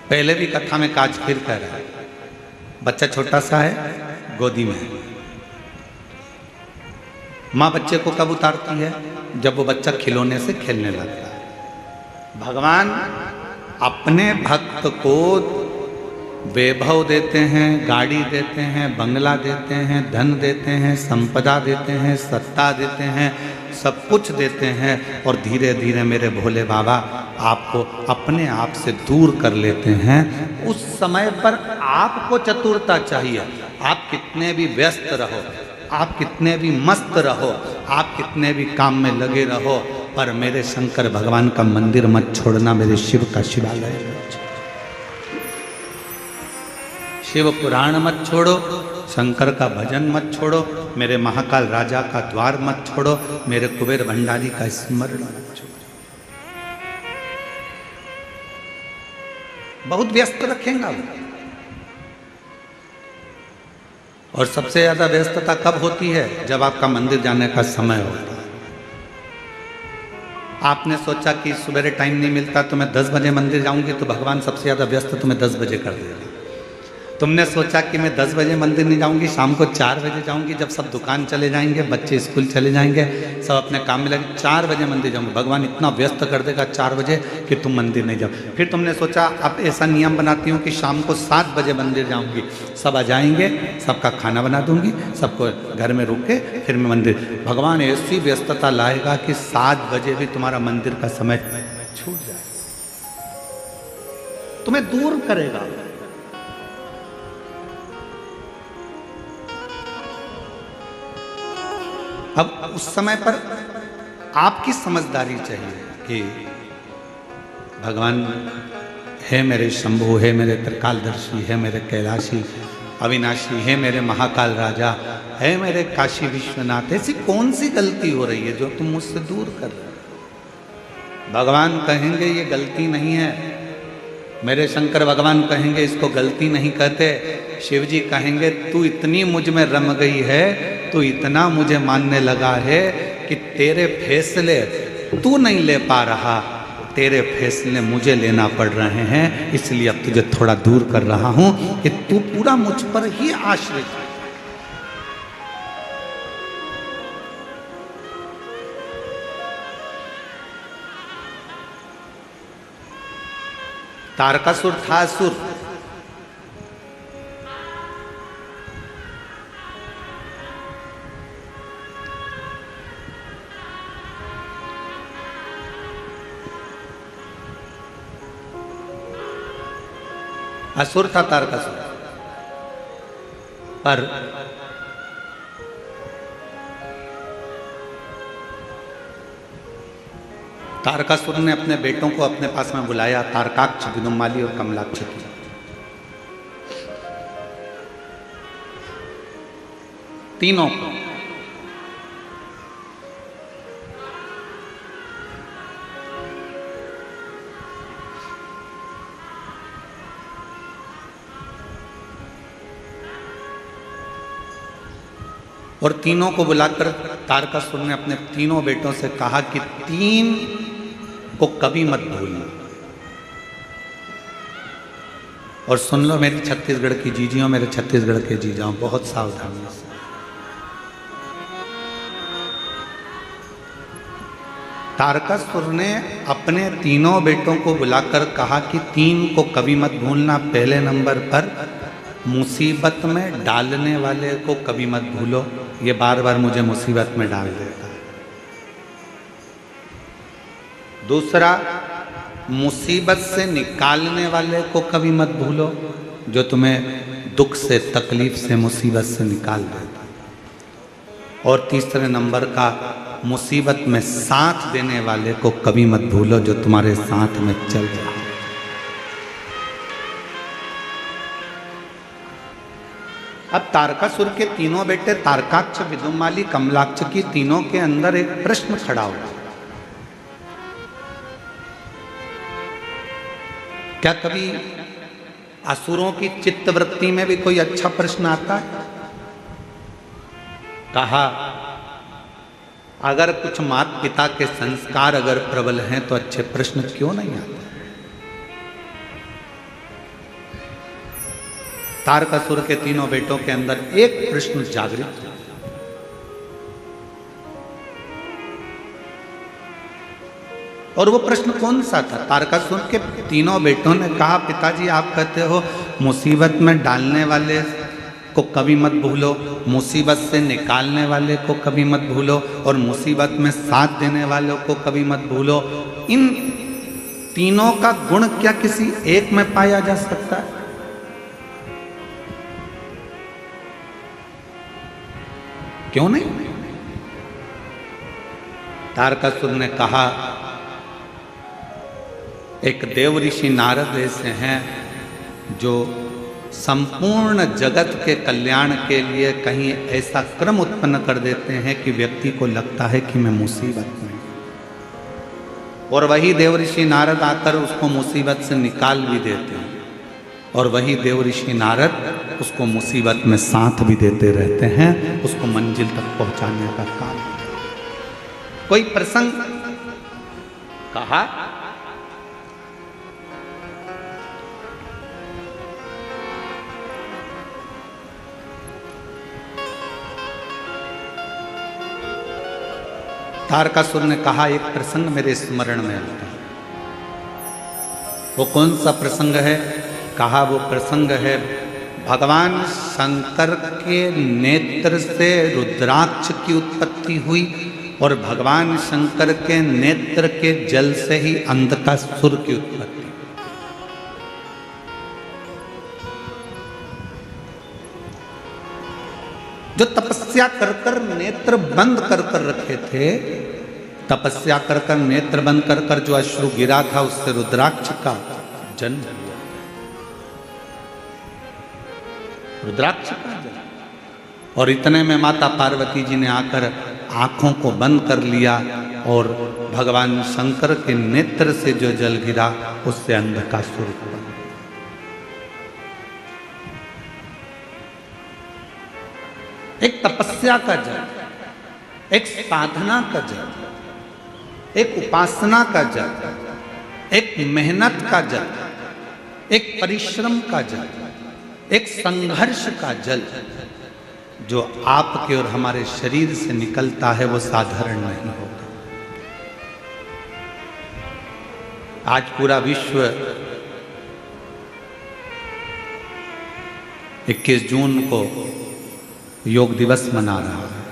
पहले भी कथा में काज फिर कह रहा है, बच्चा छोटा सा है, गोदी में है। माँ बच्चे को कब उतारती है? जब वो बच्चा खिलौने से खेलने लगता है। भगवान अपने भक्त को वैभव देते हैं, गाड़ी देते हैं, बंगला देते हैं, धन देते हैं, संपदा देते हैं, सत्ता देते हैं, सब कुछ देते हैं, और धीरे धीरे मेरे भोले बाबा आपको अपने आप से दूर कर लेते हैं। उस समय पर आपको चतुरता चाहिए। आप कितने भी व्यस्त रहो, आप कितने भी मस्त रहो, आप कितने भी काम में लगे रहो, पर मेरे शंकर भगवान का मंदिर मत छोड़ना, मेरे शिव का शिवालय मत छोड़ो, शिव पुराण मत छोड़ो, शंकर का भजन मत छोड़ो, मेरे महाकाल राजा का द्वार मत छोड़ो, मेरे कुबेर भंडारी का स्मरण मत छोड़ो। बहुत व्यस्त रखेगा वो। और सबसे ज्यादा व्यस्तता कब होती है? जब आपका मंदिर जाने का समय होता है। आपने सोचा कि सुबह टाइम नहीं मिलता तो मैं 10 बजे मंदिर जाऊंगी, तो भगवान सबसे ज्यादा व्यस्त तुम्हें 10 बजे कर देगा। तुमने सोचा कि मैं 10 बजे मंदिर नहीं जाऊंगी, शाम को 4 बजे जाऊंगी, जब सब दुकान चले जाएंगे, बच्चे स्कूल चले जाएंगे, सब अपने काम में लगे, 4 बजे मंदिर जाऊंगी, भगवान इतना व्यस्त कर देगा 4 बजे कि तुम मंदिर नहीं जाओ। फिर तुमने सोचा अब ऐसा नियम बनाती हूँ कि शाम को 7 बजे मंदिर जाऊंगी, सब आ जाएंगे, सबका खाना बना दूंगी, सबको घर में रुक के फिर मैं मंदिर। भगवान ऐसी व्यस्तता लाएगा कि 7 बजे भी तुम्हारा मंदिर का समय छूट जाए, तुम्हें दूर करेगा। अब उस समय पर आपकी समझदारी चाहिए कि भगवान है मेरे शंभु, है मेरे त्रिकालदर्शी, है मेरे कैलाशी अविनाशी, है मेरे महाकाल राजा, है मेरे काशी विश्वनाथ। ऐसी कौन सी गलती हो रही है जो तुम मुझसे दूर कर रहे हो? भगवान कहेंगे ये गलती नहीं है, मेरे शंकर भगवान कहेंगे इसको गलती नहीं कहते। शिव जी कहेंगे तू इतनी मुझ में रम गई है, तू इतना मुझे मानने लगा है कि तेरे फैसले तू नहीं ले पा रहा, तेरे फैसले मुझे लेना पड़ रहे हैं, इसलिए अब तुझे थोड़ा दूर कर रहा हूं कि तू पूरा मुझ पर ही आश्रित है। तारकासुर था असुर, असुर था तारकासुर, पर तारकासुर ने अपने बेटों को अपने पास में बुलाया, तारकाक्ष, विदुम्माली और कमलाक्ष की। तीनों को और तीनों को बुलाकर तारकासुर ने अपने तीनों बेटों से कहा कि 3 को कभी मत भूलना। और सुन लो मेरी छत्तीसगढ़ की जीजियों, मेरे छत्तीसगढ़ के जीजाओं, बहुत सावधानी से। तारकासुर ने अपने तीनों बेटों को बुलाकर कहा कि 3 को कभी मत भूलना। पहले नंबर पर मुसीबत में डालने वाले को कभी मत भूलो, ये बार बार मुझे मुसीबत में डाल देता है। दूसरा, मुसीबत से निकालने वाले को कभी मत भूलो, जो तुम्हें दुख से, तकलीफ से, मुसीबत से निकाल देता है। और तीसरे नंबर का, मुसीबत में साथ देने वाले को कभी मत भूलो, जो तुम्हारे साथ में चल रहा है। अब तारकासुर के तीनों बेटे तारकाक्ष, विदुम्माली, कमलाक्ष की तीनों के अंदर एक प्रश्न खड़ा हुआ। क्या कभी असुरों की चित्तवृत्ति में भी कोई अच्छा प्रश्न आता है? कहा अगर कुछ माता पिता के संस्कार अगर प्रबल हैं तो अच्छे प्रश्न क्यों नहीं आते? तारकासुर के तीनों बेटों के अंदर एक प्रश्न जागृत हुआ। और वो प्रश्न कौन सा था? तारकासुर के तीनों बेटों ने कहा, पिताजी आप कहते हो मुसीबत में डालने वाले को कभी मत भूलो, मुसीबत से निकालने वाले को कभी मत भूलो, और मुसीबत में साथ देने वालों को कभी मत भूलो। इन तीनों का गुण क्या किसी एक में पाया जा सकता है? क्यों नहीं? तारकासुर ने कहा, एक देव ऋषि नारद ऐसे हैं जो संपूर्ण जगत के कल्याण के लिए कहीं ऐसा क्रम उत्पन्न कर देते हैं कि व्यक्ति को लगता है कि मैं मुसीबत में, और वही देव ऋषि नारद आकर उसको मुसीबत से निकाल भी देते हैं, और वही देव ऋषि नारद उसको मुसीबत में साथ भी देते रहते हैं, उसको मंजिल तक पहुंचाने का काम। कोई प्रसंग कहा, तारकासुर ने कहा, एक प्रसंग मेरे स्मरण में आता है। वो कौन सा प्रसंग है? कहा, वो प्रसंग है भगवान शंकर के नेत्र से रुद्राक्ष की उत्पत्ति हुई, और भगवान शंकर के नेत्र के जल से ही अंधकासुर की उत्पत्ति। जो तपस्या कर कर नेत्र बंद कर कर रखे थे, तपस्या कर कर नेत्र बंद कर कर जो अश्रु गिरा था, उससे रुद्राक्ष का जन्म हुआ। रुद्राक्ष का जन्म। और इतने में माता पार्वती जी ने आकर आंखों को बंद कर लिया, और भगवान शंकर के नेत्र से जो जल गिरा उससे अंधकासुर हुआ। एक तपस्या का जल, एक साधना का जल, एक उपासना का जल, एक मेहनत का जल, एक परिश्रम का जल, एक संघर्ष का जल जो आपके और हमारे शरीर से निकलता है, वो साधारण नहीं होगा। आज पूरा विश्व 21 जून को योग दिवस मना रहा है,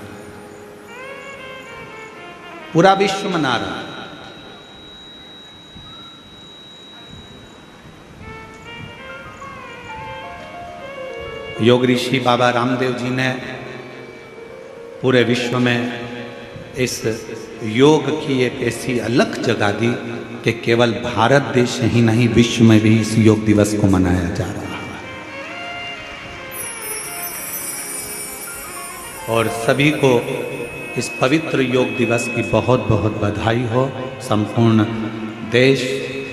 पूरा विश्व मना रहा है। योग ऋषि बाबा रामदेव जी ने पूरे विश्व में इस योग की एक ऐसी अलग जगह दी कि केवल भारत देश ही नहीं, विश्व में भी इस योग दिवस को मनाया जा रहा है। और सभी को इस पवित्र योग दिवस की बहुत बहुत बधाई हो। संपूर्ण देश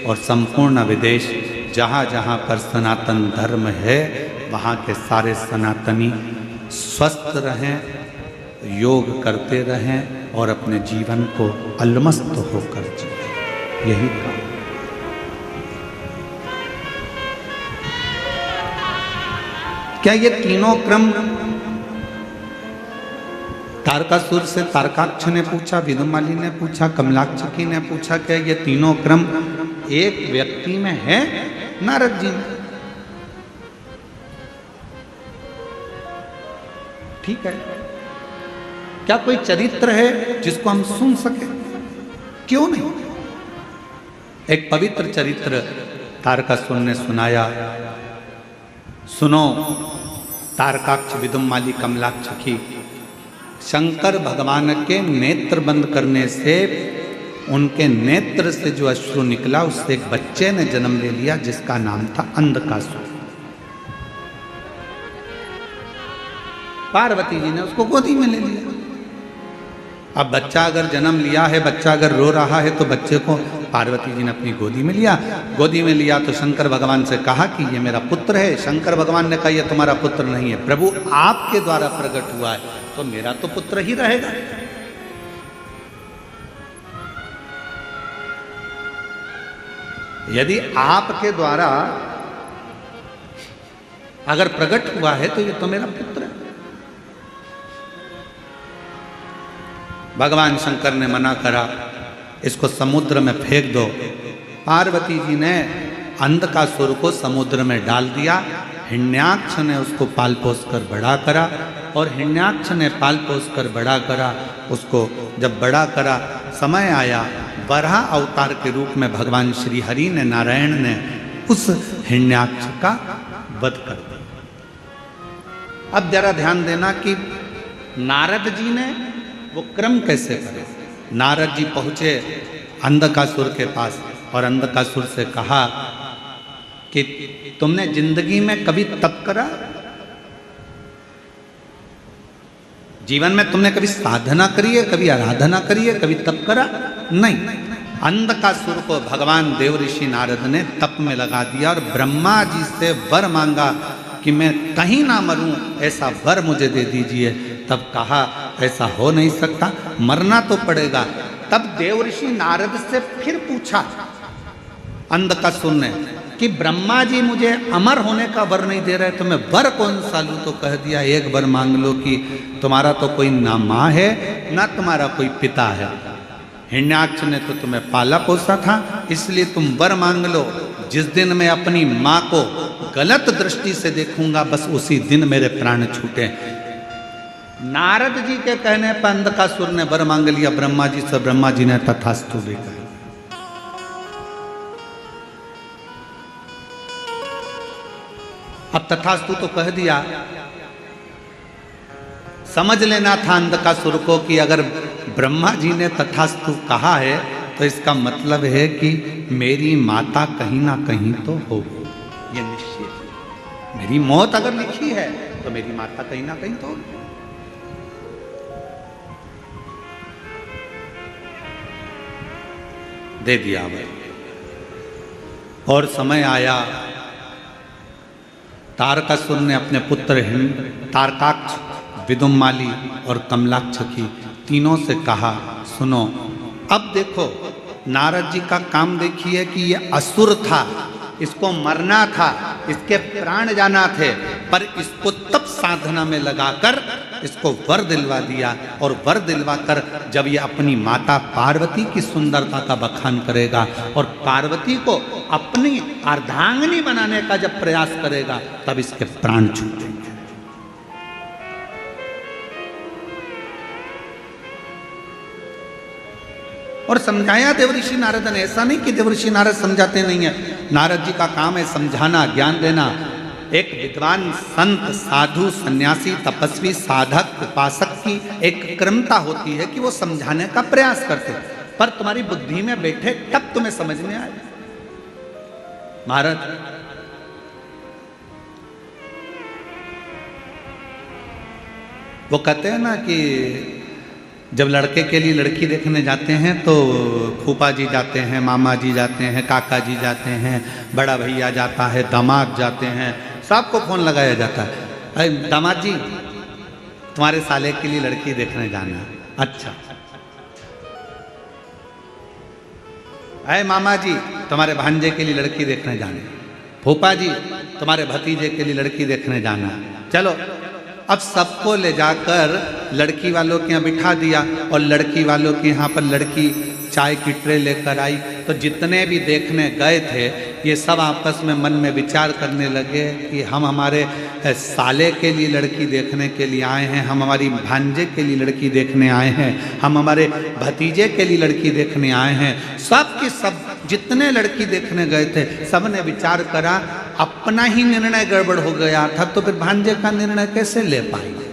और संपूर्ण विदेश, जहाँ जहाँ पर सनातन धर्म है, वहाँ के सारे सनातनी स्वस्थ रहें, योग करते रहें और अपने जीवन को अलमस्त होकर जिएं। यही काम। क्या ये तीनों क्रम तारकासुर से तारकाक्ष ने पूछा, विदुमाली ने पूछा, कमलाक्षकी ने पूछा, क्या ये तीनों क्रम एक व्यक्ति में है? नारद जी में। ठीक है, क्या कोई चरित्र है जिसको हम सुन सके? क्यों नहीं? एक पवित्र चरित्र तारकासुर ने सुनाया। सुनो तारकाक्ष, विदुमाली, कमलाक्षकी, शंकर भगवान के नेत्र बंद करने से, उनके नेत्र से जो अश्रु निकला, उससे एक बच्चे ने जन्म ले लिया जिसका नाम था अंधकासुर। पार्वती जी ने उसको गोदी में ले लिया। अब बच्चा अगर जन्म लिया है, बच्चा अगर रो रहा है, तो बच्चे को पार्वती जी ने अपनी गोदी में लिया। गोदी में लिया तो शंकर भगवान से कहा कि ये मेरा पुत्र है। शंकर भगवान ने कहा, ये तुम्हारा पुत्र नहीं है, प्रभु आपके द्वारा प्रकट हुआ है, तो मेरा तो पुत्र ही रहेगा। यदि आपके द्वारा अगर प्रकट हुआ है तो ये तो मेरा पुत्र है। भगवान शंकर ने मना करा, इसको समुद्र में फेंक दो। पार्वती जी ने अंधकासुर को समुद्र में डाल दिया। हिरण्याक्ष ने उसको पाल पोस कर बड़ा करा, और हिरण्याक्ष ने पाल पोस कर बड़ा करा। उसको जब बड़ा करा, समय आया, वराह अवतार के रूप में भगवान श्री हरि ने, नारायण ने उस हिरण्याक्ष का वध कर दिया। अब जरा ध्यान देना कि नारद जी ने वो क्रम कैसे करे। नारद जी पहुंचे अंधकासुर के पास और अंधकासुर से कहा कि तुमने जिंदगी में कभी तप करा? जीवन में तुमने कभी साधना करी है, कभी आराधना करी है, कभी तप करा? नहीं। अंधकासुर को भगवान देव ऋषि नारद ने तप में लगा दिया और ब्रह्मा जी से वर मांगा कि मैं कहीं ना मरूं, ऐसा वर मुझे दे दीजिए। तब कहा ऐसा हो नहीं सकता, मरना तो पड़ेगा। तब देव ऋषि नारद से फिर पूछा अंधकासुर ने कि ब्रह्मा जी मुझे अमर होने का वर नहीं दे रहे, तो मैं वर कौन सा लूं? तो कह दिया एक वर मांग लो कि तुम्हारा तो कोई ना माँ है ना तुम्हारा कोई पिता है। हिरण्याक्ष ने तो तुम्हें पाला पोसा था, इसलिए तुम वर मांग लो। जिस दिन मैं अपनी माँ को गलत दृष्टि से देखूंगा, बस उसी दिन मेरे प्राण छूटे। नारद जी के कहने पर अंधकासुर ने वर मांग लिया ब्रह्मा जी से। ब्रह्मा जी ने तथास्तु भी कहा। अब तथास्तु तो कह दिया, समझ लेना था अंधकासुर को कि अगर ब्रह्मा जी ने तथास्तु कहा है तो इसका मतलब है कि मेरी माता कहीं ना कहीं तो होगी, ये निश्चित है। मेरी मौत अगर लिखी है तो मेरी माता कहीं ना कहीं तो होगी। दे दिया भाई। और समय आया, तारकासुर ने अपने पुत्र तारकाक्ष, विदुम्माली और कमलाक्ष की तीनों से कहा, सुनो अब देखो, नारद जी का काम देखिए कि ये असुर था, इसको मरना था, इसके प्राण जाना थे, पर इसको तप साधना में लगाकर इसको वर दिलवा दिया। और वर दिलवा कर जब ये अपनी माता पार्वती की सुंदरता का बखान करेगा और पार्वती को अपनी अर्धांगिनी बनाने का जब प्रयास करेगा, तब इसके प्राण छूटेंगे। और समझाया देवऋषि नारद ने। ऐसा नहीं कि देवऋषि नारद समझाते नहीं है, नारद जी का काम है समझाना, ज्ञान देना। एक विद्वान संत, साधु, सन्यासी, तपस्वी, साधक, उपासक की एक क्रमता होती है कि वो समझाने का प्रयास करते, पर तुम्हारी बुद्धि में बैठे तब तुम्हें समझ में आए। महाराज वो कहते हैं ना कि जब लड़के के लिए लड़की देखने जाते हैं तो फूफा जी जाते हैं, मामा जी जाते हैं, काका जी जाते हैं, बड़ा भैया जाता है, दामाद जाते हैं, सबको फोन लगाया जाता है, अरे दामाद जी तुम्हारे साले के लिए लड़की देखने जाना है। अच्छा। अरे मामा जी तुम्हारे भांजे के लिए लड़की देखने जाना, फूफा जी तुम्हारे भतीजे के लिए लड़की देखने जाना। चलो अब सबको ले जाकर लड़की वालों के यहाँ बिठा दिया और लड़की वालों के यहाँ पर लड़की चाय की ट्रे लेकर आई। तो जितने भी देखने गए थे ये सब आपस में मन में विचार करने लगे कि हम हमारे साले के लिए लड़की देखने के लिए आए हैं, हम हमारी भांजे के लिए लड़की देखने आए हैं, हम हमारे भतीजे के लिए लड़की देखने आए हैं। सब के सब जितने लड़की देखने गए थे सब ने विचार करा, अपना ही निर्णय गड़बड़ हो गया था, तो फिर भांजे का निर्णय कैसे ले पाएंगे।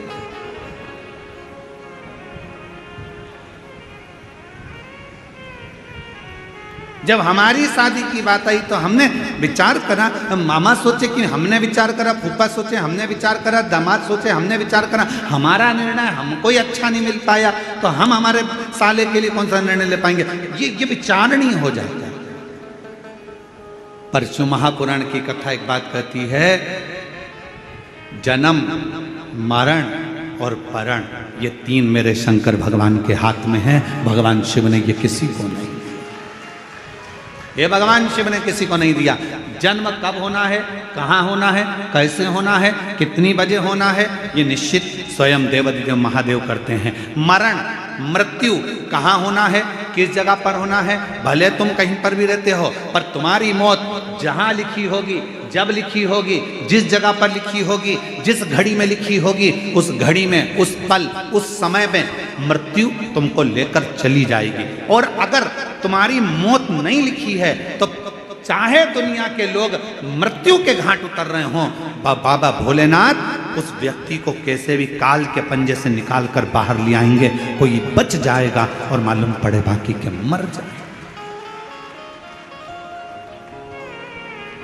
जब हमारी शादी की बात आई तो हमने विचार करा, मामा सोचे कि हमने विचार करा, फूफा सोचे हमने विचार करा, दामाद सोचे हमने विचार करा, हमारा निर्णय हमको ही अच्छा नहीं मिल पाया तो हम हमारे साले के लिए कौन सा निर्णय ले पाएंगे। ये विचारणीय हो जाता है। परशु महापुराण की कथा एक बात कहती है, जन्म, मरण और परण ये तीन मेरे शंकर भगवान के हाथ में हैं, भगवान शिव ने ये किसी को नहीं। ये भगवान शिव ने किसी को नहीं दिया। जन्म कब होना है, कहाँ होना है, कैसे होना है, कितनी बजे होना है, ये निश्चित स्वयं देवाधिदेव महादेव करते हैं। मरण मृत्यु कहाँ होना है, किस जगह पर होना है, भले तुम कहीं पर भी रहते हो, पर तुम्हारी मौत जहाँ लिखी होगी, जब लिखी होगी, जिस जगह पर लिखी होगी, जिस घड़ी में लिखी होगी, उस घड़ी में, उस पल, उस समय में मृत्यु तुमको लेकर चली जाएगी। और अगर तुम्हारी मौत नहीं लिखी है तो चाहे दुनिया के लोग मृत्यु के घाट उतर रहे हों, बाबा भोलेनाथ उस व्यक्ति को कैसे भी काल के पंजे से निकाल कर बाहर ले आएंगे। कोई बच जाएगा और मालूम पड़े बाकी के मर जाए।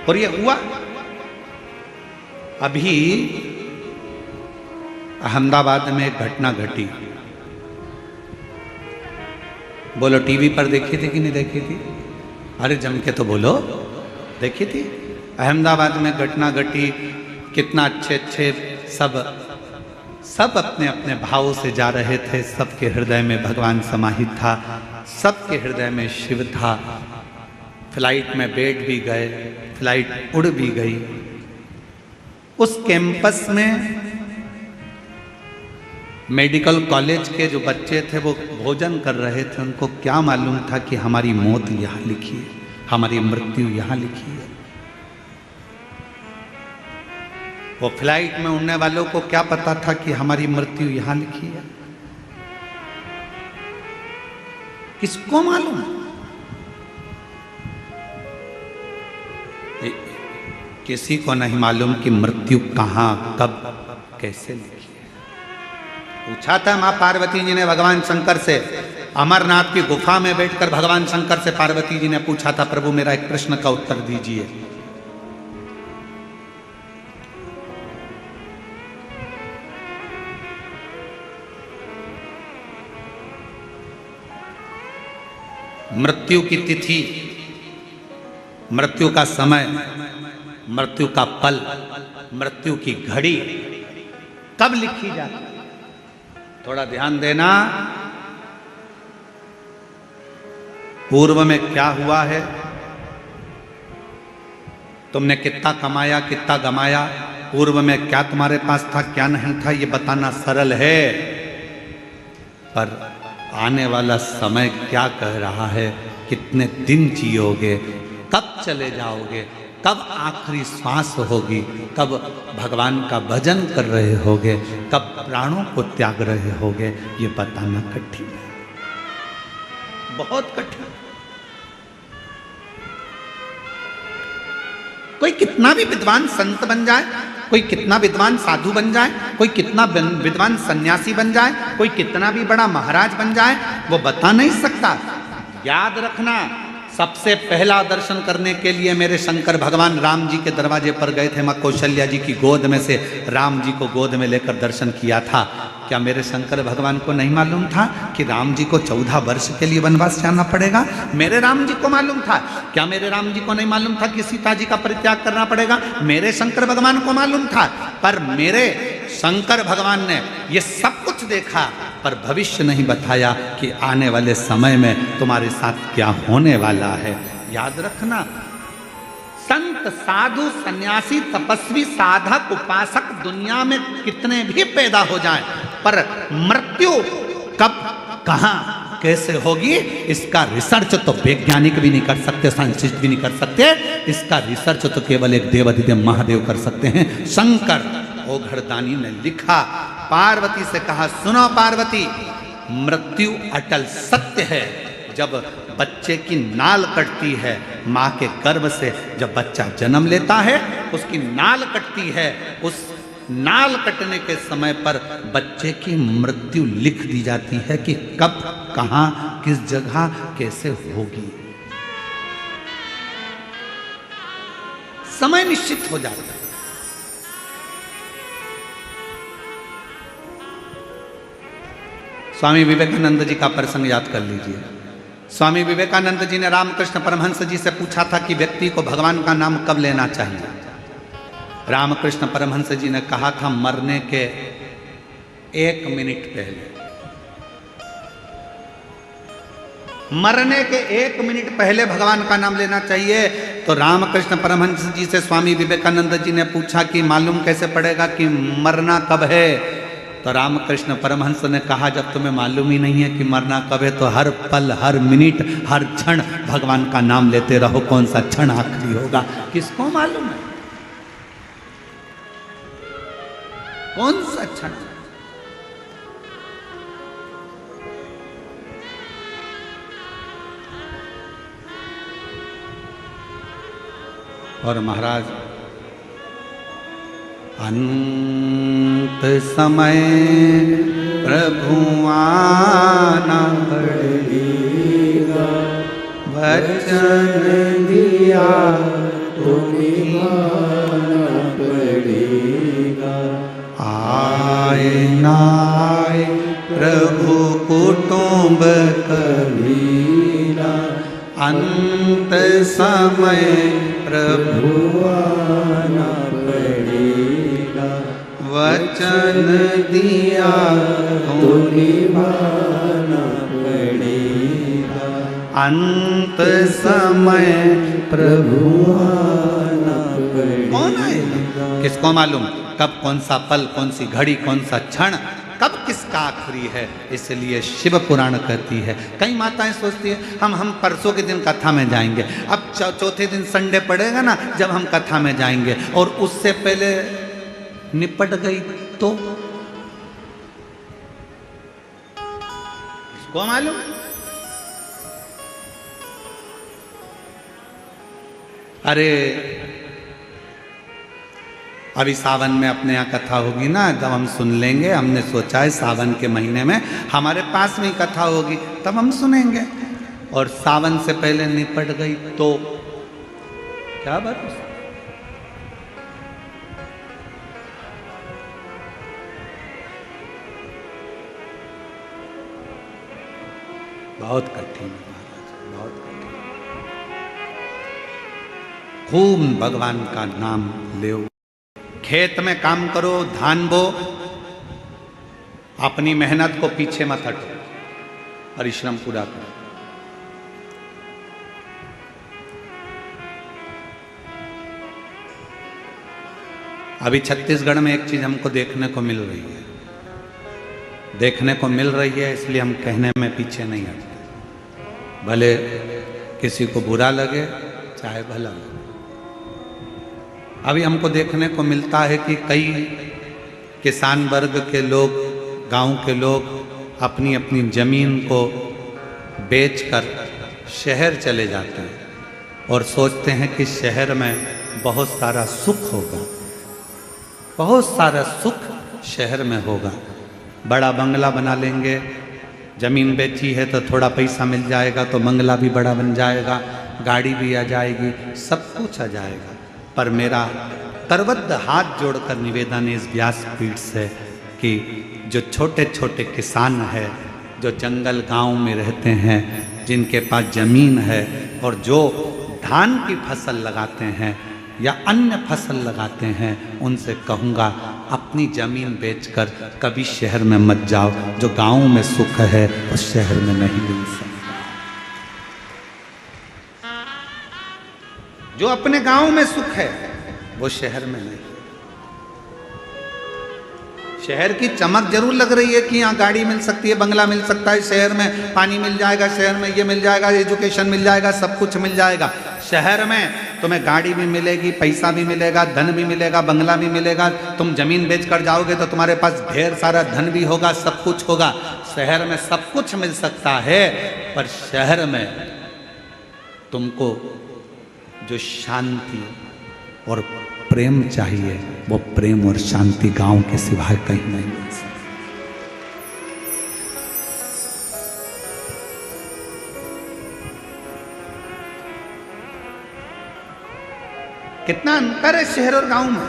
और ये हुआ। अभी अहमदाबाद में एक घटना घटी। बोलो टीवी पर देखी थी कि नहीं देखी थी? अरे जम के तो बोलो, देखी थी। अहमदाबाद में घटना घटी। कितना अच्छे अच्छे सब अपने अपने भावों से जा रहे थे। सबके हृदय में भगवान समाहित था, सबके हृदय में शिव था। फ्लाइट में बैठ भी गए, फ्लाइट उड़ भी गई। उस कैंपस में मेडिकल कॉलेज के जो बच्चे थे वो भोजन कर रहे थे। उनको क्या मालूम था कि हमारी मौत यहाँ लिखी है, हमारी मृत्यु यहाँ लिखी है। वो फ्लाइट में उड़ने वालों को क्या पता था कि हमारी मृत्यु यहाँ लिखी है? किसको मालूम? किसी को नहीं मालूम कि मृत्यु कहाँ, कब, कैसे लिखी है। पूछा था मां पार्वती जी ने भगवान शंकर से। अमरनाथ की गुफा में बैठकर भगवान शंकर से पार्वती जी ने पूछा था, प्रभु मेरा एक प्रश्न का उत्तर दीजिए। मृत्यु की तिथि, मृत्यु का समय, मृत्यु का पल, मृत्यु की घड़ी कब लिखी जाती है? थोड़ा ध्यान देना। पूर्व में क्या हुआ है, तुमने कितना कमाया, कितना गमाया, पूर्व में क्या तुम्हारे पास था, क्या नहीं था, ये बताना सरल है। पर आने वाला समय क्या कह रहा है, कितने दिन जियोगे, कब चले जाओगे, कब आखिरी श्वास होगी, कब भगवान का भजन कर रहे होगे, कब प्राणों को त्याग रहे होगे, ये बताना कठिन है, बहुत कठिन। कोई कितना भी विद्वान संत बन जाए, कोई कितना विद्वान साधु बन जाए, कोई कितना विद्वान सन्यासी बन जाए, कोई कितना भी बड़ा महाराज बन जाए, वो बता नहीं सकता। याद रखना, सबसे पहला दर्शन करने के लिए मेरे शंकर भगवान राम जी के दरवाजे पर गए थे। माँ कौशल्या जी की गोद में से राम जी को गोद में लेकर दर्शन किया था। क्या मेरे शंकर भगवान को नहीं मालूम था कि राम जी को 14 वर्ष के लिए वनवास जाना पड़ेगा? मेरे राम जी को मालूम था। क्या मेरे राम जी को नहीं मालूम था कि सीता जी का परित्याग करना पड़ेगा? मेरे शंकर भगवान को मालूम था। पर मेरे शंकर भगवान ने ये सब कुछ देखा, पर भविष्य नहीं बताया कि आने वाले समय में तुम्हारे साथ क्या होने वाला है। याद रखना, संत, साधु, सन्यासी, तपस्वी, साधक, उपासक दुनिया में कितने भी पैदा हो जाएं, पर मृत्यु कब, कहां, कैसे होगी, इसका रिसर्च तो वैज्ञानिक भी नहीं कर सकते, साइंटिस्ट भी नहीं कर सकते। इसका रिसर्च तो केवल एक देवाधिदेव महादेव कर सकते हैं। शंकर ओघड़दानी ने लिखा, पार्वती से कहा, सुनो पार्वती, मृत्यु अटल सत्य है। जब बच्चे की नाल कटती है, माँ के गर्भ से जब बच्चा जन्म लेता है, उसकी नाल कटती है, उस नाल कटने के समय पर बच्चे की मृत्यु लिख दी जाती है कि कब, कहां, किस जगह, कैसे होगी। समय निश्चित हो जाता है। स्वामी विवेकानंद जी का प्रसंग याद कर लीजिए। स्वामी विवेकानंद जी ने रामकृष्ण परमहंस जी से पूछा था कि व्यक्ति को भगवान का नाम कब लेना चाहिए। रामकृष्ण परमहंस जी ने कहा था, मरने के 1 मिनट पहले। मरने के 1 मिनट पहले भगवान का नाम लेना चाहिए। तो रामकृष्ण परमहंस जी से स्वामी विवेकानंद जी ने पूछा कि मालूम कैसे पड़ेगा कि मरना कब है? तो रामकृष्ण परमहंस ने कहा, जब तुम्हें मालूम ही नहीं है कि मरना कब है तो हर पल, हर मिनट, हर क्षण भगवान का नाम लेते रहो। कौन सा क्षण आखिरी होगा किसको मालूम है? कौन सा क्षण? और महाराज, अंत समय प्रभु आना पड़ेगा, वचन दिया तो निभाना पड़ेगा। आए ना आए प्रभु कुटुंब कबीरा, अंत समय प्रभु आना पड़ेगा, वचन दिया तो निभाना पड़ेगा। अंत समय प्रभु आना पड़ेगा। कौन आएगा किसको मालूम? कब कौन सा पल, कौन सी घड़ी, कौन सा क्षण, कब किसका आखिरी है? इसलिए शिव पुराण कहती है। कई माताएं सोचती है हम परसों के दिन कथा में जाएंगे। अब चौथे दिन संडे पड़ेगा ना, जब हम कथा में जाएंगे, और उससे पहले निपट गई तो इसको मालूम। अरे अभी सावन में अपने यहाँ कथा होगी ना, जब हम सुन लेंगे। हमने सोचा है सावन के महीने में हमारे पास में कथा होगी, तब हम सुनेंगे। और सावन से पहले निपट गई तो क्या बात? बहुत कठिन है महाराज, बहुत कठिन। खूब भगवान का नाम ले। खेत में काम करो, धान बो, अपनी मेहनत को पीछे मत हटो, परिश्रम पूरा करो। अभी छत्तीसगढ़ में एक चीज हमको देखने को मिल रही है, इसलिए हम कहने में पीछे नहीं हटते, भले किसी को बुरा लगे चाहे भला लगे। अभी हमको देखने को मिलता है कि कई किसान वर्ग के लोग, गांव के लोग अपनी अपनी जमीन को बेचकर शहर चले जाते हैं और सोचते हैं कि शहर में बहुत सारा सुख होगा, बहुत सारा सुख शहर में होगा। बड़ा बंगला बना लेंगे, जमीन बेची है तो थोड़ा पैसा मिल जाएगा तो बंगला भी बड़ा बन जाएगा, गाड़ी भी आ जाएगी, सब कुछ आ जाएगा। पर मेरा करबद्ध हाथ जोड़कर निवेदन है इस व्यासपीठ से कि जो छोटे छोटे किसान हैं, जो जंगल गांव में रहते हैं, जिनके पास ज़मीन है और जो धान की फसल लगाते हैं या अन्य फसल लगाते हैं, उनसे कहूँगा अपनी ज़मीन बेचकर कभी शहर में मत जाओ। जो गांव में सुख है उस शहर में नहीं मिल सकता। जो अपने गांव में सुख है वो शहर में नहीं। शहर की चमक जरूर लग रही है कि यहाँ गाड़ी मिल सकती है, बंगला मिल सकता है, शहर में पानी मिल जाएगा, शहर में ये मिल जाएगा, एजुकेशन मिल जाएगा, सब कुछ मिल जाएगा। शहर में तुम्हें गाड़ी भी मिलेगी, पैसा भी मिलेगा, धन भी मिलेगा, बंगला भी मिलेगा। तुम जमीन बेच कर जाओगे तो तुम्हारे पास ढेर सारा धन भी होगा, सब कुछ होगा। शहर में सब कुछ मिल सकता है, पर शहर में तुमको जो शांति और प्रेम चाहिए, वो प्रेम और शांति गांव के सिवाय कहीं नहीं मिल सकती। कितना अंतर है शहर और गांव में।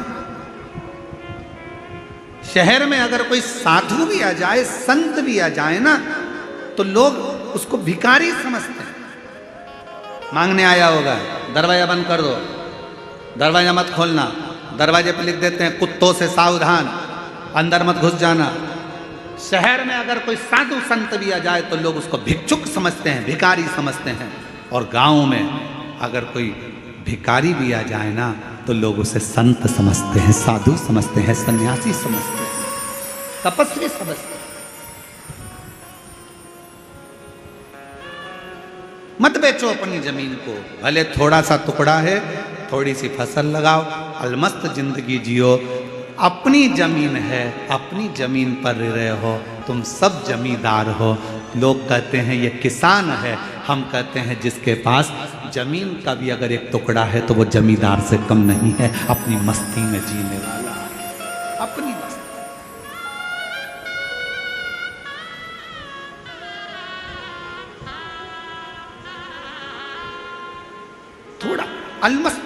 शहर में अगर कोई साधु भी आ जाए, संत भी आ जाए ना, तो लोग उसको भिखारी समझते हैं। मांगने आया होगा, दरवाजा बंद कर दो, दरवाजा मत खोलना, दरवाजे पर लिख देते हैं कुत्तों से सावधान, अंदर मत घुस जाना। शहर में अगर कोई साधु संत भी आ जाए तो लोग उसको भिक्षुक समझते हैं, भिखारी समझते हैं। और गांव में अगर कोई भिखारी भी आ जाए ना तो लोग उसे संत समझते हैं, साधु समझते हैं, सन्यासी समझते हैं, तपस्वी समझते हैं। मत बेचो अपनी जमीन को, भले थोड़ा सा टुकड़ा है, थोड़ी सी फसल लगाओ, अलमस्त जिंदगी जियो। अपनी जमीन है, अपनी जमीन पर रहे हो, तुम सब जमींदार हो। लोग कहते हैं ये किसान है, हम कहते हैं जिसके पास जमीन का भी अगर एक टुकड़ा है तो वो जमींदार से कम नहीं है, अपनी मस्ती में जीने वाला है, अपनी मस्ती। थोड़ा अलमस्त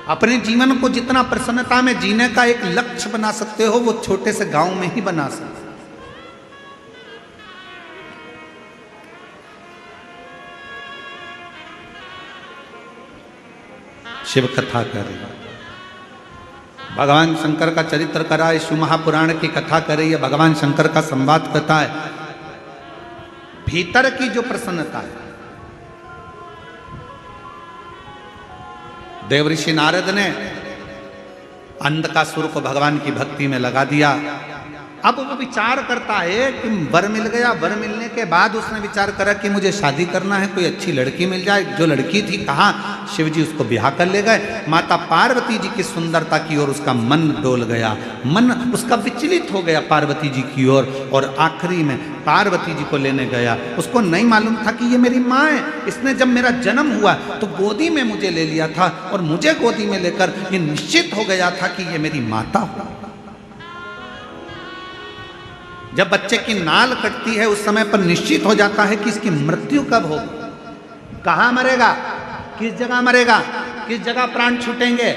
अपने जीवन को जितना प्रसन्नता में जीने का एक लक्ष्य बना सकते हो वो छोटे से गांव में ही बना सकते। शिव कथा करे, भगवान शंकर का चरित्र करा, शिव महापुराण की कथा करे, ये भगवान शंकर का संवाद कथा है। भीतर की जो प्रसन्नता है, देवऋषि नारद ने अंधकासुर को भगवान की भक्ति में लगा दिया। अब वो विचार करता है कि वर मिल गया, वर मिलने के बाद उसने विचार करा कि मुझे शादी करना है, कोई अच्छी लड़की मिल जाए। जो लड़की थी कहाँ, शिव जी उसको ब्याह कर ले गए। माता पार्वती जी की सुंदरता की ओर उसका मन डोल गया, मन उसका विचलित हो गया पार्वती जी की ओर, और आखिरी में पार्वती जी को लेने गया। उसको नहीं मालूम था कि ये मेरी माँ है, इसने जब मेरा जन्म हुआ तो गोदी में मुझे ले लिया था, और मुझे गोदी में लेकर ये निश्चित हो गया था कि ये मेरी माता हो। जब बच्चे की नाल कटती है उस समय पर निश्चित हो जाता है कि इसकी मृत्यु कब होगी, कहाँ मरेगा, किस जगह मरेगा, किस जगह प्राण छूटेंगे,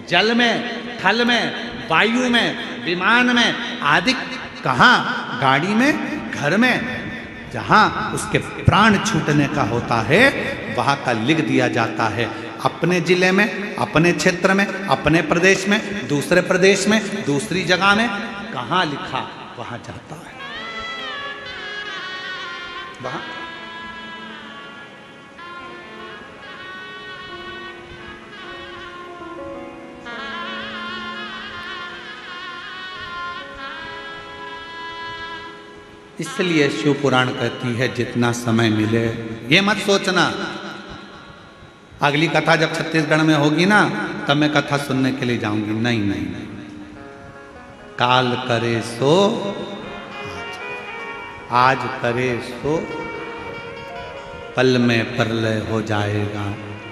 जल में, थल में, वायु में, विमान में आदि, कहाँ, गाड़ी में, घर में, जहाँ उसके प्राण छूटने का होता है वहाँ का लिख दिया जाता है। अपने जिले में, अपने क्षेत्र में, अपने प्रदेश में, दूसरे प्रदेश में, दूसरी जगह में, कहाँ लिखा वहां जाता है, वहां। इसलिए शिव पुराण कहती है जितना समय मिले, ये मत सोचना अगली कथा जब छत्तीसगढ़ में होगी ना तब मैं कथा सुनने के लिए जाऊंगी। नहीं नहीं नहीं, काल करे सो आज करे सो पल में प्रलय हो जाएगा,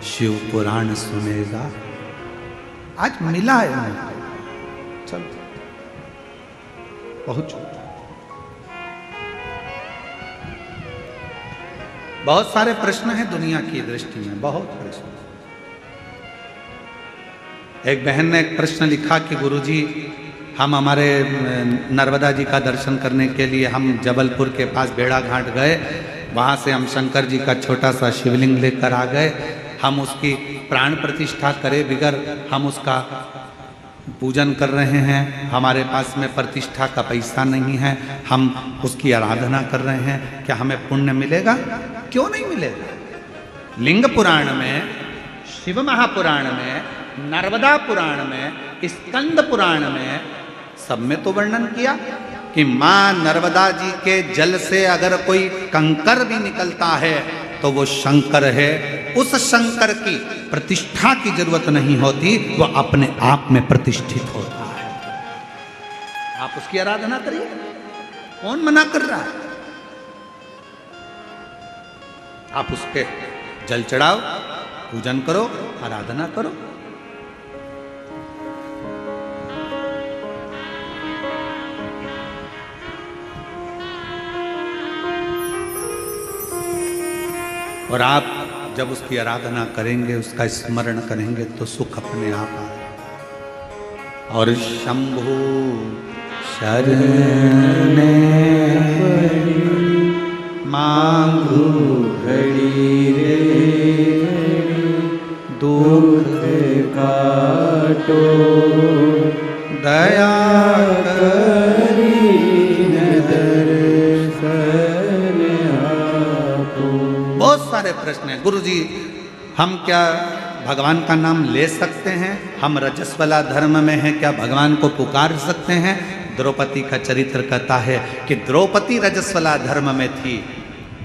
शिव पुराण सुनेगा। आज मिला है, चल पहुंचो। बहुत सारे प्रश्न हैं दुनिया की दृष्टि में, बहुत प्रश्न। एक बहन ने एक प्रश्न लिखा कि गुरुजी हम हमारे नर्मदा जी का दर्शन करने के लिए हम जबलपुर के पास बेड़ा घाट गए, वहाँ से हम शंकर जी का छोटा सा शिवलिंग लेकर आ गए, हम उसकी प्राण प्रतिष्ठा करे बिगर हम उसका पूजन कर रहे हैं, हमारे पास में प्रतिष्ठा का पैसा नहीं है, हम उसकी आराधना कर रहे हैं, क्या हमें पुण्य मिलेगा? क्यों नहीं मिलेगा? लिंग पुराण में, शिव महापुराण में, नर्मदा पुराण में, स्कंद पुराण में, सब में तो वर्णन किया कि माँ नर्मदा जी के जल से अगर कोई कंकर भी निकलता है तो वो शंकर है। उस शंकर की प्रतिष्ठा की जरूरत नहीं होती, वो अपने आप में प्रतिष्ठित होता है। आप उसकी आराधना करिए, कौन मना कर रहा है? आप उसके जल चढ़ाओ, पूजन करो, आराधना करो। और आप जब उसकी आराधना करेंगे, उसका स्मरण करेंगे तो सुख अपने आप आएगा। और शंभु शरण मांगू घड़ी रे, दुख काटो दया कर प्रश्न है, गुरुजी हम क्या भगवान का नाम ले सकते हैं? हम रजस्वला धर्म में हैं, क्या भगवान को पुकार सकते हैं? द्रौपदी का चरित्र कहता है कि द्रौपदी रजस्वला धर्म में थी,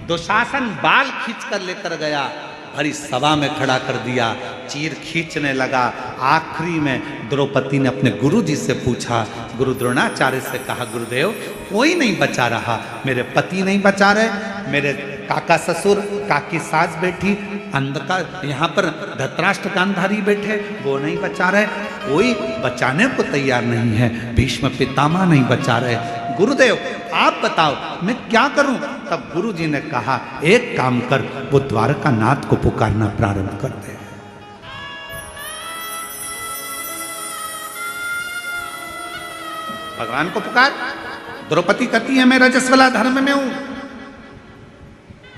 दुशासन बाल खींच कर लेकर गया, भरी सभा में खड़ा कर दिया, चीर खींचने लगा। आखिरी में द्रौपदी ने अपने गुरुजी से पूछा, गुरु द्रोणाचार्य से कहा, गुरुदेव कोई नहीं बचा रहा, मेरे पति नहीं बचा रहे, मेरे काका ससुर, काकी सास बैठी, अंधकार यहाँ पर धृतराष्ट्र गांधारी बैठे, वो नहीं बचा रहे, कोई बचाने को तैयार नहीं है, भीष्म पितामह नहीं बचा रहे, गुरुदेव आप बताओ मैं क्या करूं? तब गुरुजी ने कहा, एक काम कर, वो द्वारका नाथ को पुकारना प्रारंभ कर दे। भगवान को पुकार। द्रौपदी कहती है मैं रजस्वला धर्म में हूं,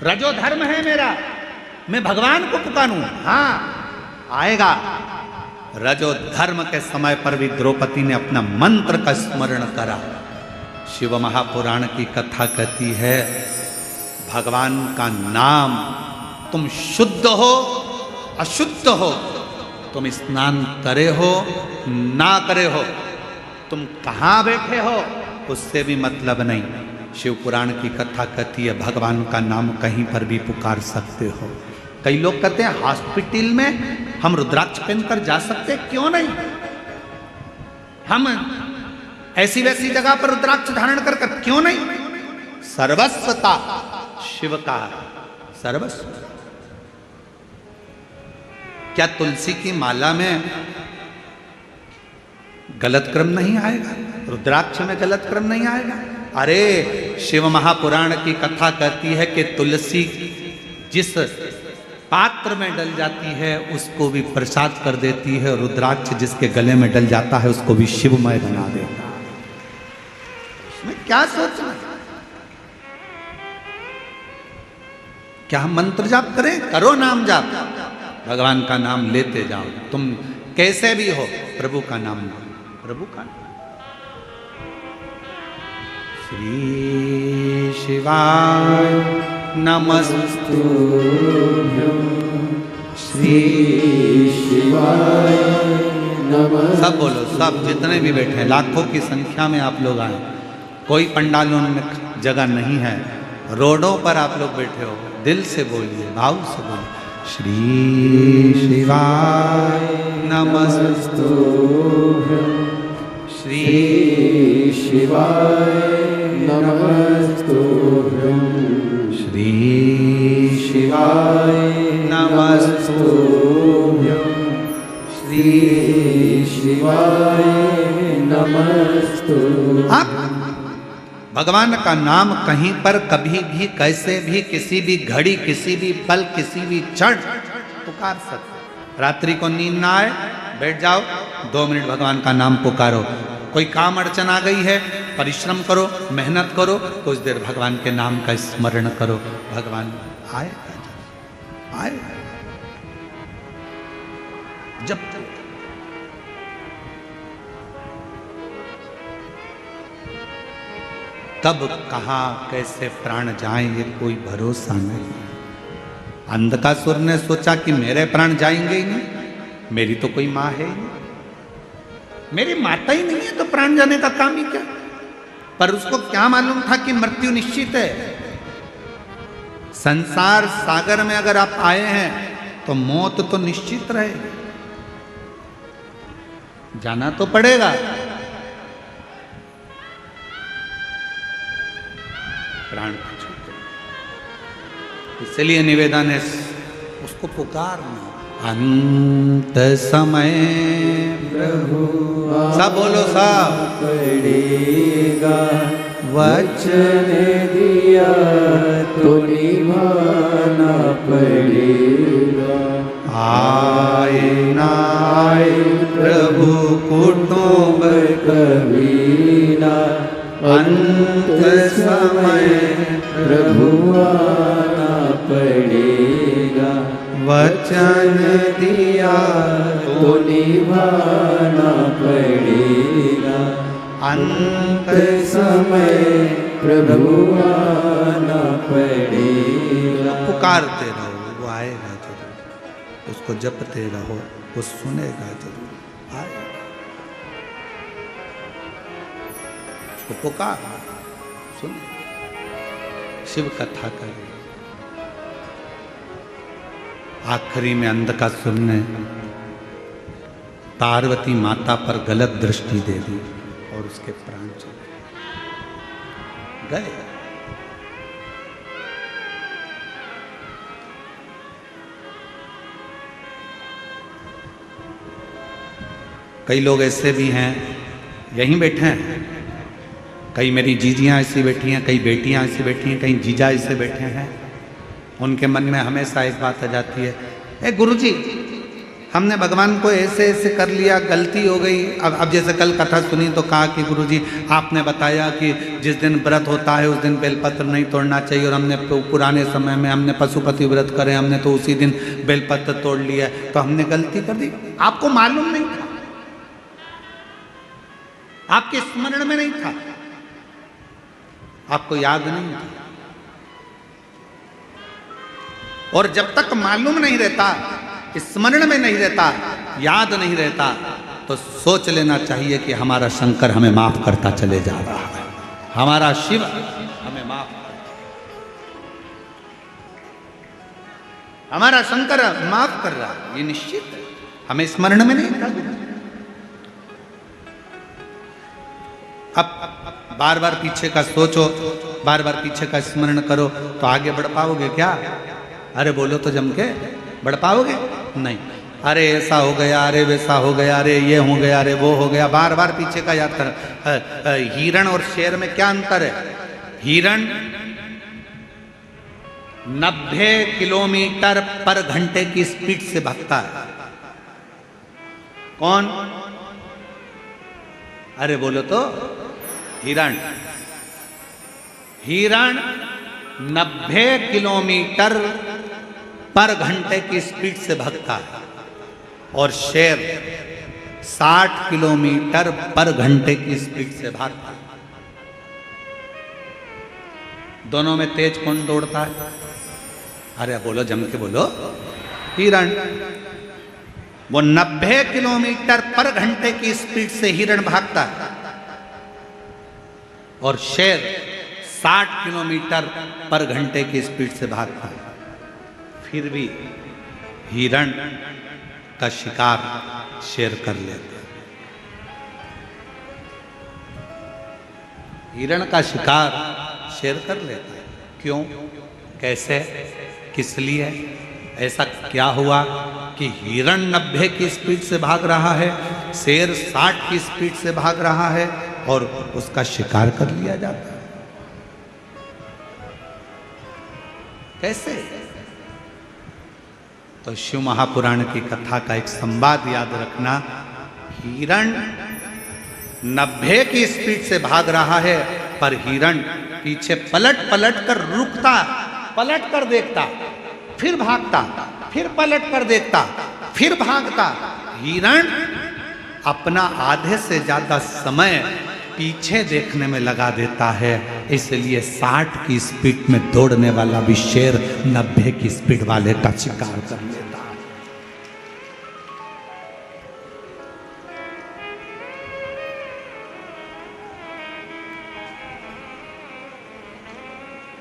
रजो धर्म है मेरा, मैं भगवान को पुकारूं। हाँ आएगा। रजो धर्म के समय पर भी द्रौपदी ने अपना मंत्र का स्मरण करा। शिव महापुराण की कथा कहती है, भगवान का नाम, तुम शुद्ध हो अशुद्ध हो, तुम स्नान करे हो ना करे हो, तुम कहाँ बैठे हो उससे भी मतलब नहीं। शिव पुराण की कथा कहती है भगवान का नाम कहीं पर भी पुकार सकते हो। कई लोग कहते हैं हॉस्पिटल में हम रुद्राक्ष पहनकर जा सकते, क्यों नहीं? हम ऐसी वैसी जगह पर रुद्राक्ष धारण कर क्यों नहीं? सर्वस्वता शिव का सर्वस्व। क्या तुलसी की माला में गलत क्रम नहीं आएगा? रुद्राक्ष में गलत क्रम नहीं आएगा? अरे शिव महापुराण की कथा कहती है कि तुलसी जिस पात्र में डल जाती है उसको भी प्रसाद कर देती है, रुद्राक्ष जिसके गले में डल जाता है उसको भी शिवमय बना देता है। इसमें क्या सोचना? क्या हम मंत्र जाप करें? करो नाम जाप, भगवान का नाम लेते जाओ, तुम कैसे भी हो प्रभु का नाम लो, प्रभु का नाम। श्री शिवाय नमस्तुभ्यं, श्री शिवाय नमस्तुभ्यं। सब बोलो, सब जितने भी बैठे हैं, लाखों की संख्या में आप लोग आए, कोई पंडालों में जगह नहीं है, रोडों पर आप लोग बैठे हो, दिल से बोलिए, भाव से बोलिए, श्री शिवाय नमस्तुभ्यं, श्री शिवाय नमस्तुभ्यं, श्री शिवाय नमस्तुभ्यं, श्री शिवाय नमस्तुभ्यं। आप भगवान का नाम कहीं पर कभी भी कैसे भी किसी भी घड़ी किसी भी पल किसी भी क्षण पुकार सकते। रात्रि को नींद ना आए, बैठ जाओ, 2 मिनट भगवान का नाम पुकारो। कोई काम अड़चन आ गई है, परिश्रम करो, मेहनत करो, कुछ देर भगवान के नाम का स्मरण करो, भगवान आए आए। जब तब कहाँ कैसे प्राण जाएंगे कोई भरोसा नहीं। अंधकासुर ने सोचा कि मेरे प्राण जाएंगे ही नहीं, मेरी तो कोई माँ है ही नहीं, मेरी माता ही नहीं है तो प्राण जाने का काम ही क्या। पर उसको क्या मालूम था कि मृत्यु निश्चित है। संसार सागर में अगर आप आए हैं तो मौत तो निश्चित रहेगी, जाना तो पड़ेगा। प्राण को छूटे, इसलिए निवेदन है उसको पुकारना। अंत समय प्रभु सब बोलो, सब पड़ेगा, वचन दिया तो निभाना पड़ेगा। आए ना आए प्रभु कुटुंब कभी ना, अंत समय प्रभु आना पड़ेगा। वचन दिया तो निभाना पड़ेगा। अंत समय प्रभु आना पड़ेगा। पुकारते रहो, वो आएगा जरूर, उसको जपते रहो, वो सुनेगा जरूर, आएगा। उसको पुकार, सुन, शिव कथा करे। आखिरी में अंधकासुर ने पार्वती माता पर गलत दृष्टि दे दी और उसके प्राण चले गए। कई लोग ऐसे भी हैं, यहीं बैठे हैं, कई मेरी जीजियां ऐसी बैठी हैं, कई बेटियां ऐसी बैठी हैं, कई जीजा ऐसे बैठे हैं। उनके मन में हमेशा एक बात आ जाती है, ए गुरुजी, हमने भगवान को ऐसे ऐसे कर लिया, गलती हो गई। अब जैसे कल कथा सुनी तो कहा कि गुरुजी आपने बताया कि जिस दिन व्रत होता है उस दिन बेलपत्र नहीं तोड़ना चाहिए, और हमने पुराने समय में हमने पशुपति व्रत करे, हमने तो उसी दिन बेलपत्र तोड़ लिया, तो हमने गलती कर दी। आपको मालूम नहीं था, आपके स्मरण में नहीं था, आपको याद नहीं था। और जब तक मालूम नहीं रहता, स्मरण में नहीं रहता, याद नहीं रहता, तो सोच लेना चाहिए कि हमारा शंकर हमें माफ करता चले जा रहा है, हमारा शिव हमें माफ, हमारा शंकर माफ कर रहा है, ये निश्चित है। हमें स्मरण में नहीं था। अब बार बार पीछे का सोचो, बार बार पीछे का स्मरण करो तो आगे बढ़ पाओगे क्या? अरे बोलो तो जम के, बढ़ पाओगे? नहीं। अरे ऐसा हो गया, अरे वैसा हो गया, अरे ये हो गया, अरे वो हो गया, बार बार पीछे का याद कर। हिरण और शेर में क्या अंतर है? हिरण 90 किलोमीटर पर घंटे की स्पीड से भागता है। कौन? अरे बोलो तो, हिरण। हिरण 90 किलोमीटर पर घंटे की स्पीड से भागता है और शेर 60 किलोमीटर पर घंटे की स्पीड से भागता है। दोनों में तेज कौन दौड़ता है? अरे बोलो, जम के बोलो, हिरण। वो 90 किलोमीटर पर घंटे की स्पीड से हिरण भागता है और शेर 60 किलोमीटर पर घंटे की स्पीड से भागता है। फिर भी हिरण का शिकार शेर कर लेता है। हिरण का शिकार शेर कर लेता है। क्यों? कैसे? किस लिए? ऐसा क्या हुआ कि हिरण 90 की स्पीड से भाग रहा है, शेर 60 की स्पीड से भाग रहा है और उसका शिकार कर लिया जाता है? कैसे? तो शिव महापुराण की कथा का एक संवाद याद रखना। हिरण 90 की स्पीड से भाग रहा है, पर हिरण पीछे पलट पलट कर रुकता, पलट कर देखता, फिर भागता, फिर पलट कर देखता, फिर भागता। हिरण अपना आधे से ज्यादा समय पीछे देखने में लगा देता है, इसलिए 60 की स्पीड में दौड़ने वाला भी शेर 90 की स्पीड वाले का शिकार कर लेता है।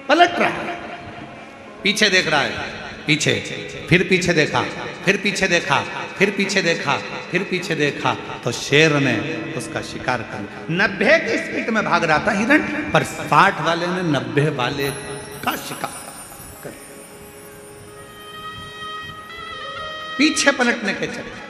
पलट रहा है, पीछे देख रहा है, पीछे, फिर पीछे देखा, फिर पीछे देखा, फिर पीछे देखा, फिर पीछे देखा, तो शेर ने उसका शिकार कर लिया। 90 की स्पीड में भाग रहा था हिरण, पर 60 वाले ने 90 वाले का शिकार कर लिया। पीछे पलटने के चलते।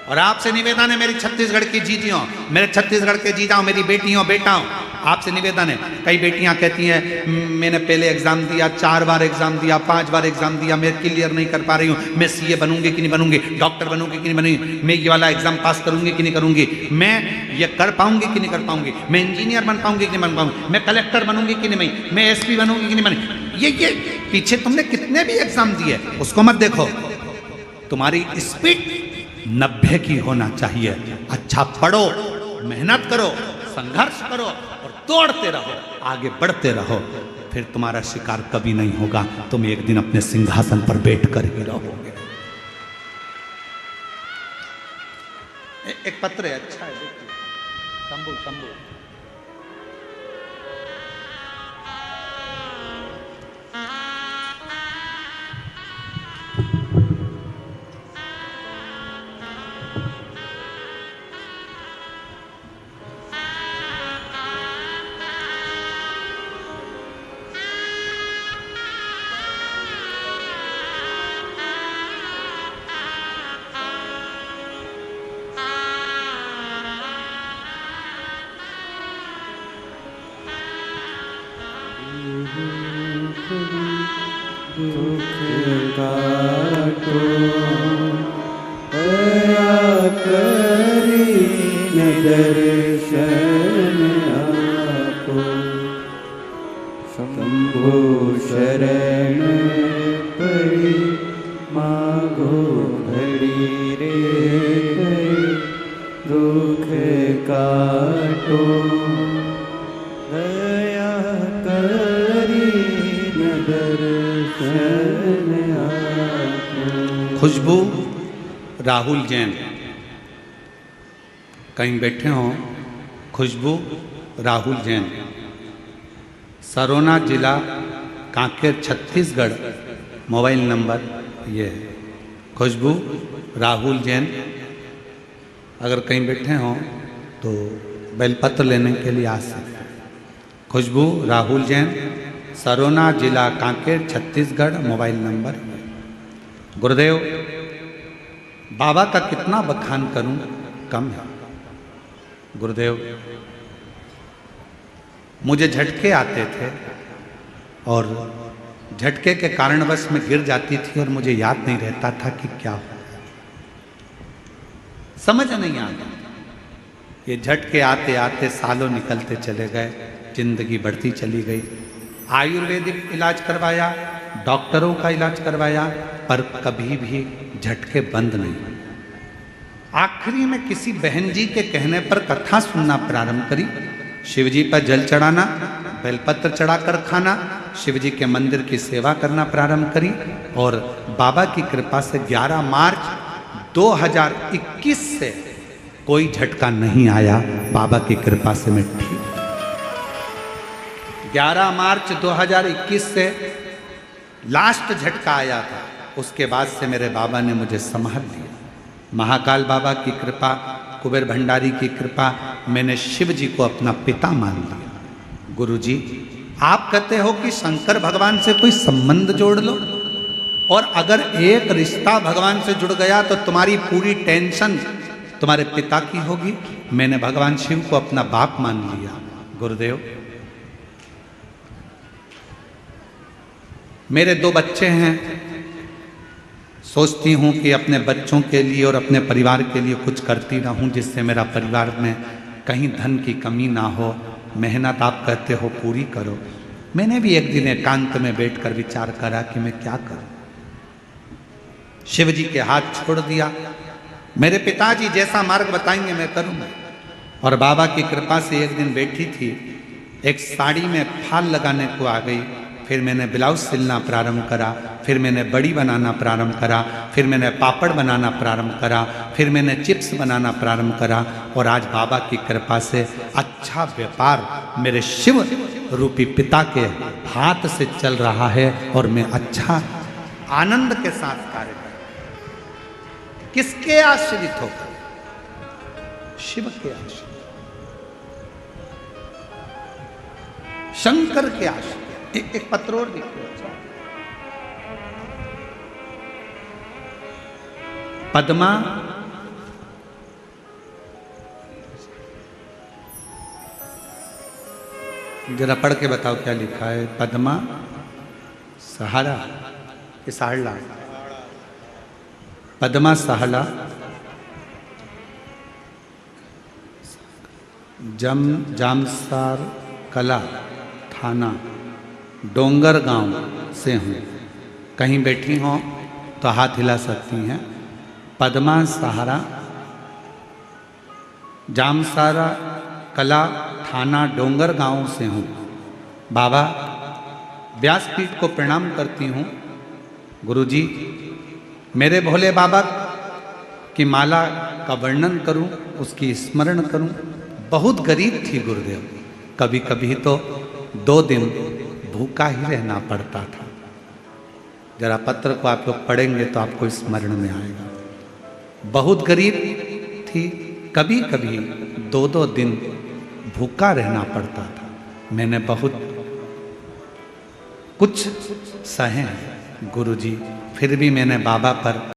और आपसे निवेदन है मेरी छत्तीसगढ़ की जीजियों, मेरे छत्तीसगढ़ के जीजाओं, मेरी बेटियों बेटाओं, आपसे निवेदन है। कई बेटियां कहती हैं मैंने पहले एग्जाम दिया, 4 बार एग्जाम दिया, 5 बार एग्जाम दिया, मैं क्लियर नहीं कर पा रही हूँ, मैं सीए बनूंगी कि नहीं बनूंगी, डॉक्टर बनूंगी कि नहीं बनूंगी, मैं ये वाला एग्जाम पास करूंगी कि नहीं करूंगी, मैं ये कर पाऊंगी कि नहीं कर पाऊंगी, मैं इंजीनियर बन पाऊंगी कि नहीं बन पाऊंगी, मैं कलेक्टर बनूंगी कि नहीं, मैं एसपी बनूंगी कि नहीं बनूंगी। ये पीछे तुमने कितने भी एग्जाम दिए उसको मत देखो, तुम्हारी स्पीड 90 की होना चाहिए। अच्छा पढ़ो, मेहनत करो, संघर्ष करो और दौड़ते रहो, आगे बढ़ते रहो। फिर तुम्हारा शिकार कभी नहीं होगा, तुम एक दिन अपने सिंहासन पर बैठकर ही रहोगे। एक पत्र है, अच्छा है, देखिए। शंभू शंभू दुख काटो दया करी दर्शन आपो, शंभो शरण पड़ी मागो घड़ी रे गई, दुख काटो दया करी दर्शन आपो। खुशबू राहुल जैन कहीं बैठे हों। खुशबू राहुल जैन, सरोना जिला कांकेर छत्तीसगढ़, मोबाइल नंबर ये है। खुशबू राहुल जैन अगर कहीं बैठे हों तो बेलपत्र लेने के लिए आ सकते हैं। खुशबू राहुल जैन, सरोना जिला कांकेर छत्तीसगढ़, मोबाइल नंबर। गुरुदेव, बाबा का कितना बखान करूं, कम है। गुरुदेव, मुझे झटके आते थे और झटके के कारणवश में गिर जाती थी और मुझे याद नहीं रहता था कि क्या हो, समझ नहीं आता। ये झटके आते आते सालों निकलते चले गए, जिंदगी बढ़ती चली गई। आयुर्वेदिक इलाज करवाया, डॉक्टरों का इलाज करवाया, पर कभी भी झटके बंद नहीं। आखिरी में किसी बहन जी के कहने पर कथा सुनना प्रारंभ करी। शिव जी पर जल चढ़ाना, बेलपत्र चढ़ाकर खाना, शिव जी के मंदिर की सेवा करना प्रारंभ करी और बाबा की कृपा से 11 मार्च 2021 से कोई झटका नहीं आया। बाबा की कृपा से मैं ठीक। 11 मार्च 2021 से लास्ट झटका आया था, उसके बाद से मेरे बाबा ने मुझे संभाल लिया। महाकाल बाबा की कृपा, कुबेर भंडारी की कृपा, मैंने शिव जी को अपना पिता मान लिया। गुरु जी, आप कहते हो कि शंकर भगवान से कोई संबंध जोड़ लो, और अगर एक रिश्ता भगवान से जुड़ गया तो तुम्हारी पूरी टेंशन तुम्हारे पिता की होगी। मैंने भगवान शिव को अपना बाप मान लिया। गुरुदेव, मेरे 2 बच्चे हैं, सोचती हूँ कि अपने बच्चों के लिए और अपने परिवार के लिए कुछ करती रहूँ, जिससे मेरा परिवार में कहीं धन की कमी ना हो। मेहनत आप कहते हो पूरी करो। मैंने भी एक दिन एकांत में बैठकर विचार करा कि मैं क्या करूँ। शिव जी के हाथ छोड़ दिया। मेरे पिताजी जैसा मार्ग बताएंगे मैं करूँगा। और बाबा की कृपा से एक दिन बैठी थी, एक साड़ी में फाल लगाने को आ गई। फिर मैंने ब्लाउज सिलना प्रारंभ करा, फिर मैंने बड़ी बनाना प्रारंभ करा, फिर मैंने पापड़ बनाना प्रारंभ करा, फिर मैंने चिप्स बनाना प्रारंभ करा। और आज बाबा की कृपा से अच्छा व्यापार मेरे शिव रूपी पिता के हाथ से चल रहा है और मैं अच्छा आनंद के साथ कार्य कर। किसके आश्रित होकर? शिव के आश्रित, शंकर के आश्रित। एक पत्र और लिखो। पद्मा जरा पढ़ के बताओ क्या लिखा है। पद्मा सहारा कि साहला? पद्मा सहाला जामसार कला थाना डोंगर गांव से हूँ। कहीं बैठी हों तो हाथ हिला सकती हैं। पद्मा सहारा जामसारा कला थाना डोंगर गांव से हूँ। बाबा, व्यासपीठ को प्रणाम करती हूँ। गुरुजी, मेरे भोले बाबा की माला का वर्णन करूं, उसकी स्मरण करूं। बहुत गरीब थी गुरुदेव, कभी कभी तो 2 दिन भूखा ही रहना पड़ता था। जरा पत्र को आप लोग पढ़ेंगे तो आपको स्मरण में आएगा। बहुत गरीब थी, कभी कभी 2-2 दिन भूखा रहना पड़ता था। मैंने बहुत कुछ सहे गुरुजी, फिर भी मैंने बाबा पर